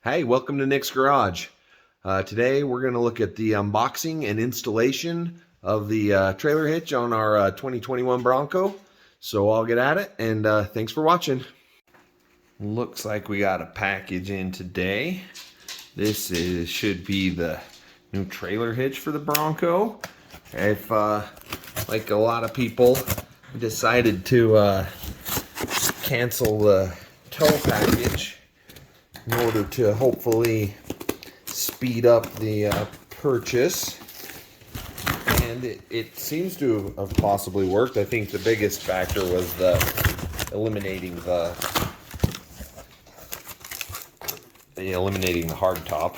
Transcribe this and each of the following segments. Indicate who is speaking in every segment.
Speaker 1: Hey, welcome to Nick's Garage. Today we're going to look at the unboxing and installation of the trailer hitch on our 2021 Bronco. So I'll get at it, and thanks for watching. Looks like we got a package in today. Should be the new trailer hitch for the Bronco. If, like a lot of people, decided to cancel the tow package in order to hopefully speed up the purchase, and it seems to have possibly worked. I think the biggest factor was eliminating the hard top,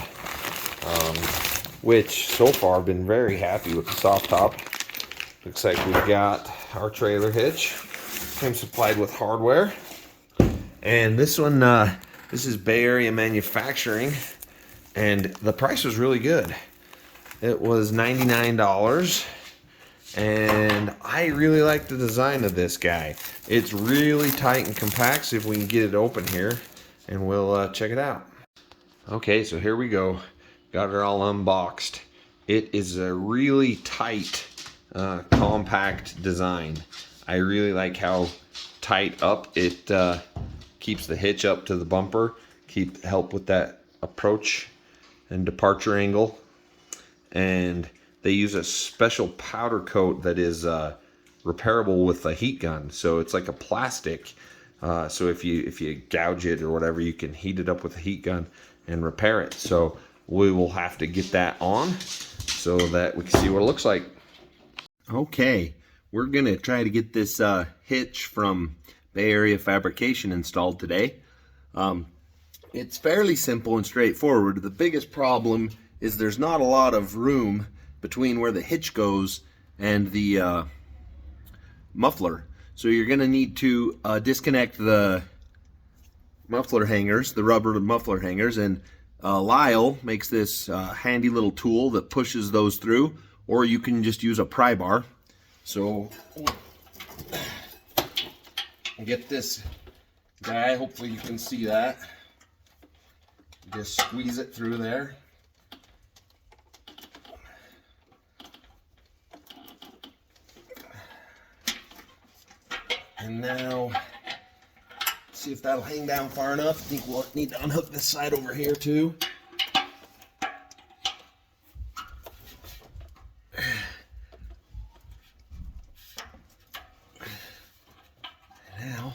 Speaker 1: which so far I've been very happy with the soft top. Looks like we've got our trailer hitch. Came supplied with hardware, and this one this is Bay Area manufacturing, and the price was really good. It was $99, and I really like the design of this guy. It's really tight and compact. See if we can get it open here, and we'll check it out. Okay, so here we go. Got it all unboxed. It is a really tight, compact design. I really like how tight up it keeps the hitch up to the bumper, help with that approach and departure angle. And they use a special powder coat that is repairable with a heat gun. So it's like a plastic. So if you gouge it or whatever, you can heat it up with a heat gun and repair it. So we will have to get that on so that we can see what it looks like. Okay, we're gonna try to get this hitch from Bay Area Fabrication installed today. It's fairly simple and straightforward. The biggest problem is there's not a lot of room between where the hitch goes and the muffler. So you're going to need to disconnect the muffler hangers, the rubber muffler hangers, and Lyle makes this handy little tool that pushes those through, or you can just use a pry bar. So get this guy, hopefully you can see that. Just squeeze it through there. And now, see if that'll hang down far enough. I think we'll need to unhook this side over here too. Now,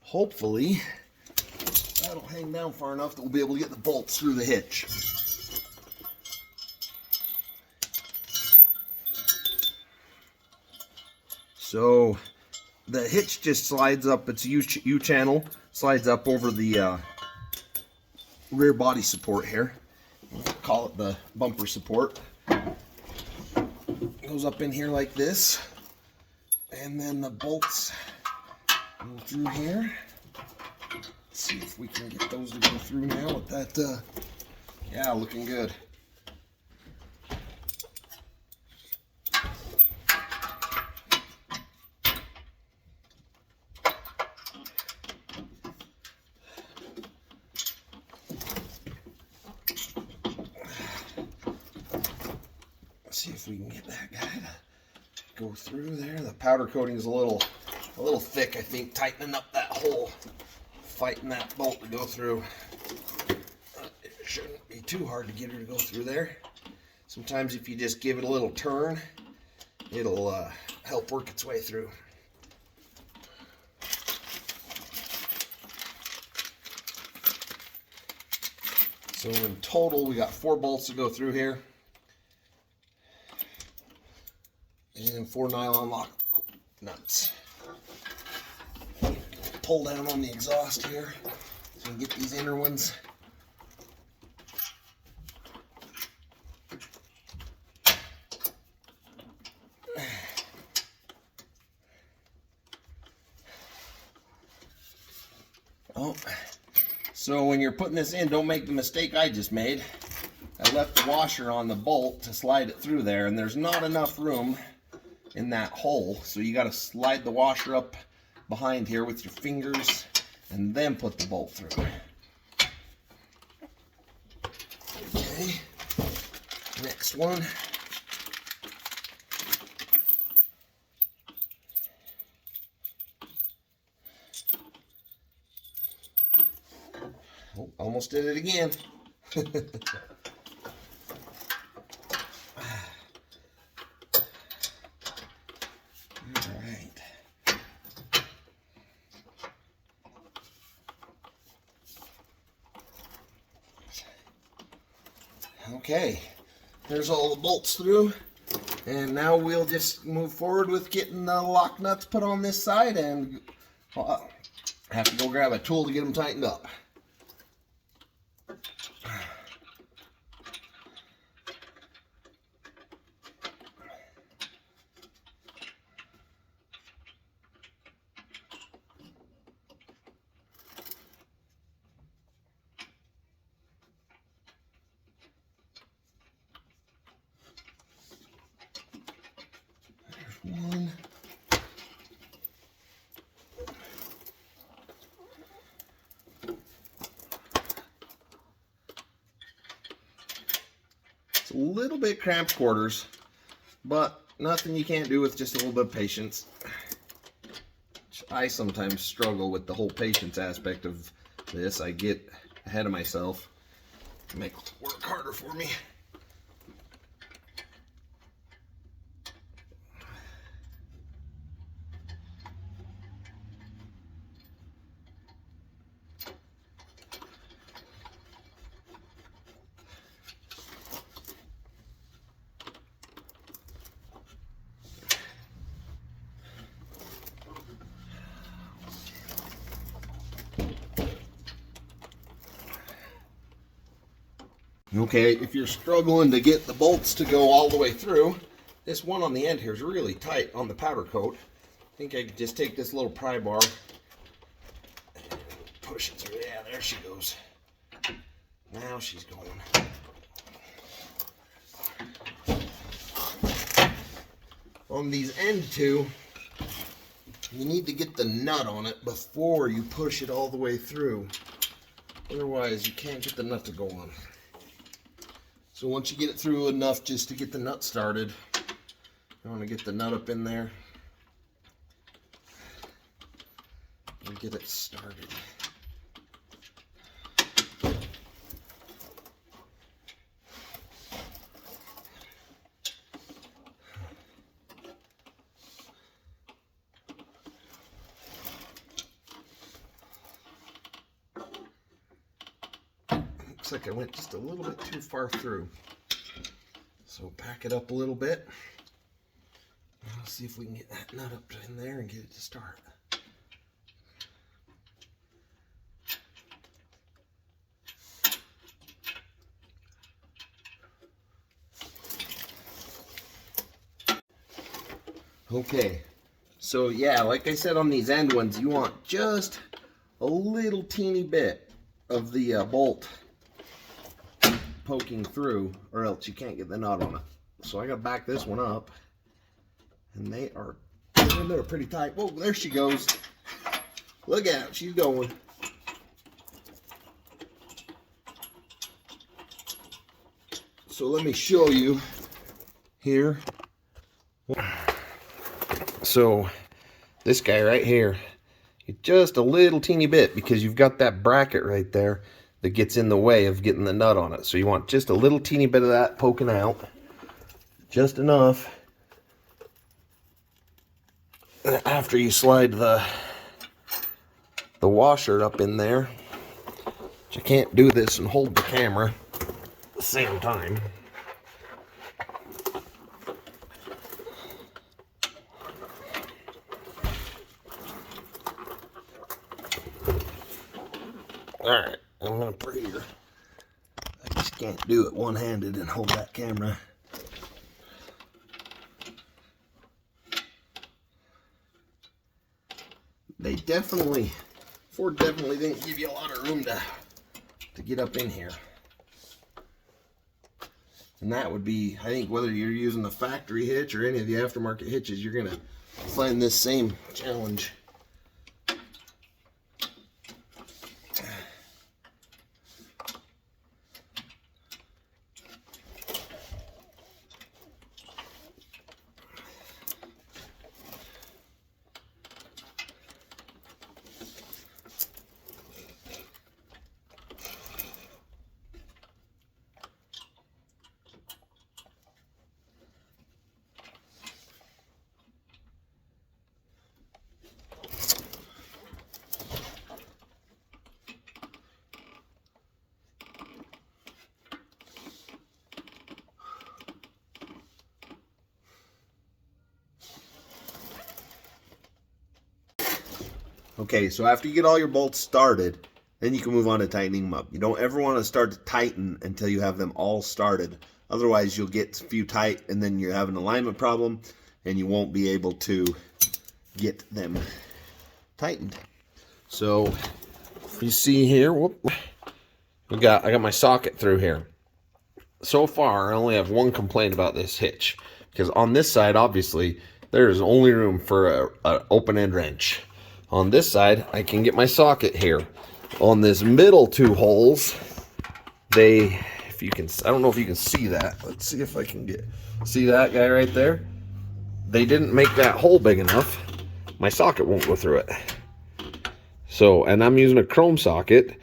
Speaker 1: hopefully, that'll hang down far enough that we'll be able to get the bolts through the hitch. So the hitch just slides up, it's U-channel, slides up over the rear body support here. We'll call it the bumper support. Goes up in here like this, and then the bolts go through here. Let's see if we can get those to go through now with that. Yeah, looking good. Let's see if we can get that guy to go through there. The powder coating is a little thick, I think, tightening up that hole, fighting that bolt to go through. It shouldn't be too hard to get her to go through there. Sometimes if you just give it a little turn, it'll help work its way through. So in total, we got 4 bolts to go through here, and 4 nylon lock nuts. Pull down on the exhaust here so we can get these inner ones. Oh, so when you're putting this in, don't make the mistake I just made. I left the washer on the bolt to slide it through there, and there's not enough room in that hole, so you got to slide the washer up behind here with your fingers and then put the bolt through. Okay, next one. Oh, almost did it again. All right. Okay, there's all the bolts through, and now we'll just move forward with getting the lock nuts put on this side, and have to go grab a tool to get them tightened up. One. It's a little bit cramped quarters, but nothing you can't do with just a little bit of patience. I sometimes struggle with the whole patience aspect of this. I get ahead of myself, make it work harder for me. Okay, if you're struggling to get the bolts to go all the way through, this one on the end here is really tight on the powder coat. I think I could just take this little pry bar and push it through. Yeah, there she goes. Now she's going. On these end two, you need to get the nut on it before you push it all the way through. Otherwise, you can't get the nut to go on. So once you get it through enough just to get the nut started, you want to get the nut up in there and get it started. Looks like I went just a little bit too far through. So back it up a little bit. Let's see if we can get that nut up in there and get it to start. Okay, so yeah, like I said on these end ones, you want just a little teeny bit of the bolt poking through, or else you can't get the nut on it. So I gotta back this one up, and they're pretty tight. Whoa, there she goes. Look out, she's going. So let me show you here. So this guy right here, just a little teeny bit, because you've got that bracket right there that gets in the way of getting the nut on it. So you want just a little teeny bit of that poking out, just enough. And after you slide the washer up in there, which I can't do this and hold the camera at the same time. Alright, I'm gonna pray here. I just can't do it one-handed and hold that camera. Ford definitely didn't give you a lot of room to get up in here. And that would be, I think, whether you're using the factory hitch or any of the aftermarket hitches, you're gonna find this same challenge. Okay, so after you get all your bolts started, then you can move on to tightening them up. You don't ever want to start to tighten until you have them all started. Otherwise, you'll get a few tight, and then you have an alignment problem, and you won't be able to get them tightened. So, if you see here, whoop, I got my socket through here. So far, I only have one complaint about this hitch, because on this side, obviously, there is only room for an open-end wrench. On this side, I can get my socket here. On this middle two holes, if you can, I don't know if you can see that. Let's see if I can see that guy right there. They didn't make that hole big enough. My socket won't go through it. So, and I'm using a chrome socket,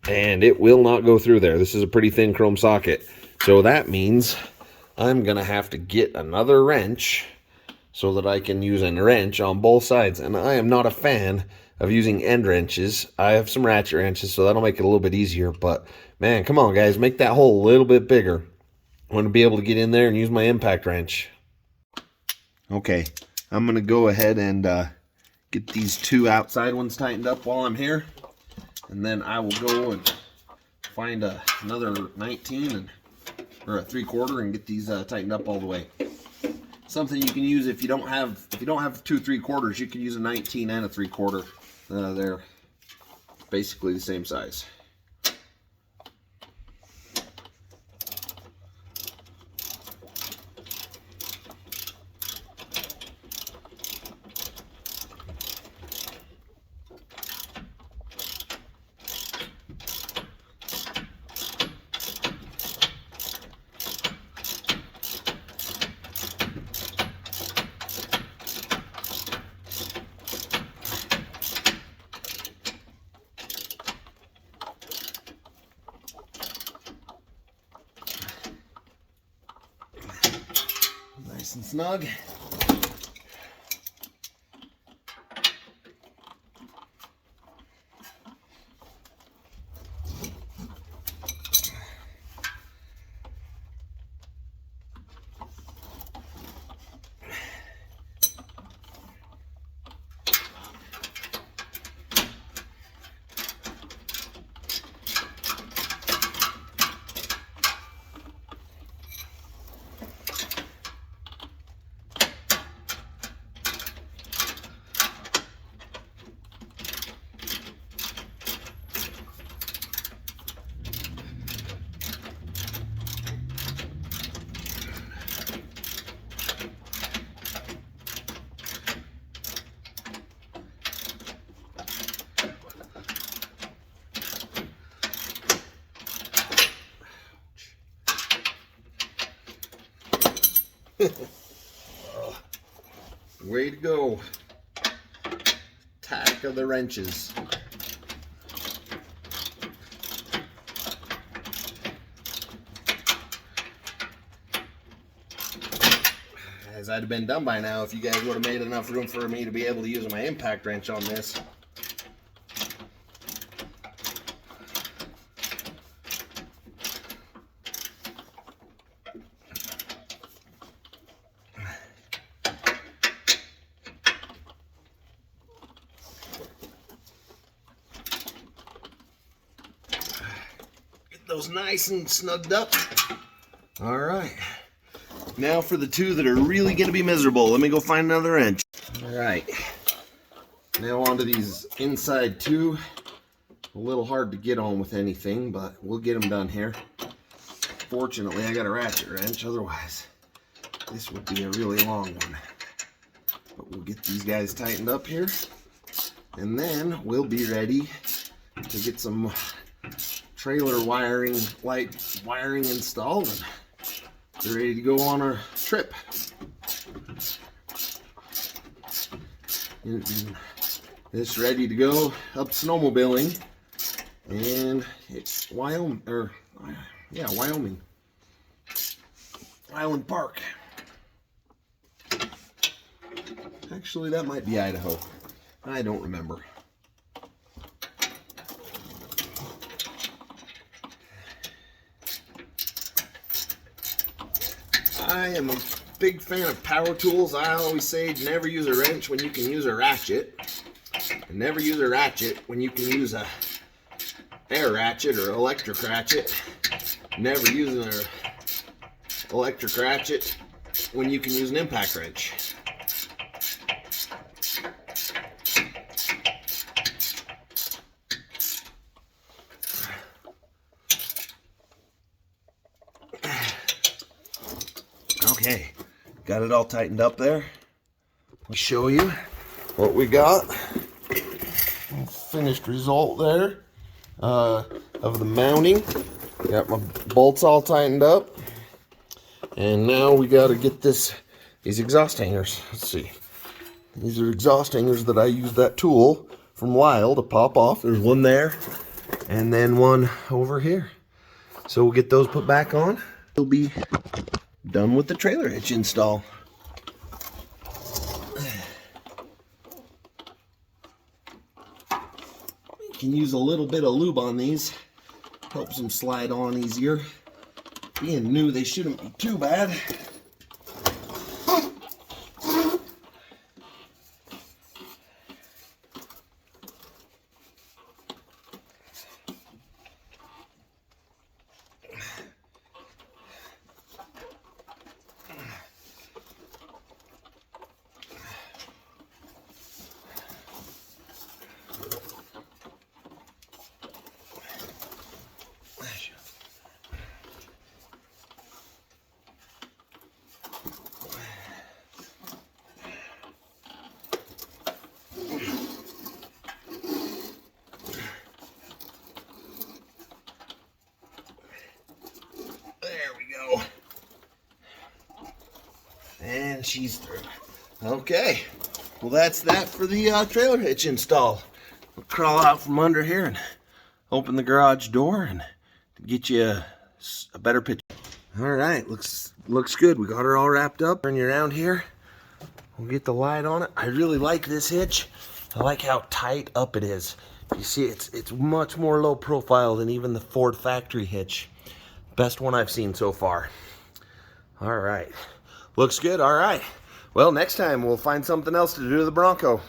Speaker 1: and it will not go through there. This is a pretty thin chrome socket. So that means I'm gonna have to get another wrench so that I can use a wrench on both sides. And I am not a fan of using end wrenches. I have some ratchet wrenches, so that'll make it a little bit easier. But man, come on guys, make that hole a little bit bigger. I want to be able to get in there and use my impact wrench. Okay, I'm gonna go ahead and get these two outside ones tightened up while I'm here. And then I will go and find another 19 or a 3/4 and get these tightened up all the way. Something you can use if you don't have 2 3/4, you can use a 19 and a 3/4. They're basically the same size. Nice and snug. Way to go. Attack of the wrenches. As I'd have been done by now if you guys would have made enough room for me to be able to use my impact wrench on this. Those nice and snugged up. All right, now for the two that are really gonna be miserable. Let me go find another wrench. All right, now onto these inside two. A little hard to get on with anything, but we'll get them done here. Fortunately, I got a ratchet wrench, otherwise this would be a really long one. But we'll get these guys tightened up here, and then we'll be ready to get some trailer wiring, light wiring installed, and they're ready to go on our trip. It's ready to go up snowmobiling, and it's Wyoming, or yeah, Wyoming, Island Park. Actually, that might be Idaho. I don't remember. I am a big fan of power tools. I always say never use a wrench when you can use a ratchet. And never use a ratchet when you can use a air ratchet or electric ratchet. Never use an electric ratchet when you can use an impact wrench. Okay, got it all tightened up there. Let me show you what we got. Finished result there of the mounting. Got my bolts all tightened up. And now we got to get these exhaust hangers. Let's see. These are exhaust hangers that I used that tool from Lyle to pop off. There's one there and then one over here. So we'll get those put back on. We'll be done with the trailer hitch install. You can use a little bit of lube on these. Helps them slide on easier. Being new, they shouldn't be too bad. And she's through. Okay, well that's that for the trailer hitch install. We'll crawl out from under here and open the garage door and get you a better picture. All right, looks good. We got her all wrapped up. Turn you around here. We'll get the light on it. I really like this hitch. I like how tight up it is. You see, it's much more low profile than even the Ford factory hitch. Best one I've seen so far. All right. Looks good. All right. Well, next time we'll find something else to do to the Bronco.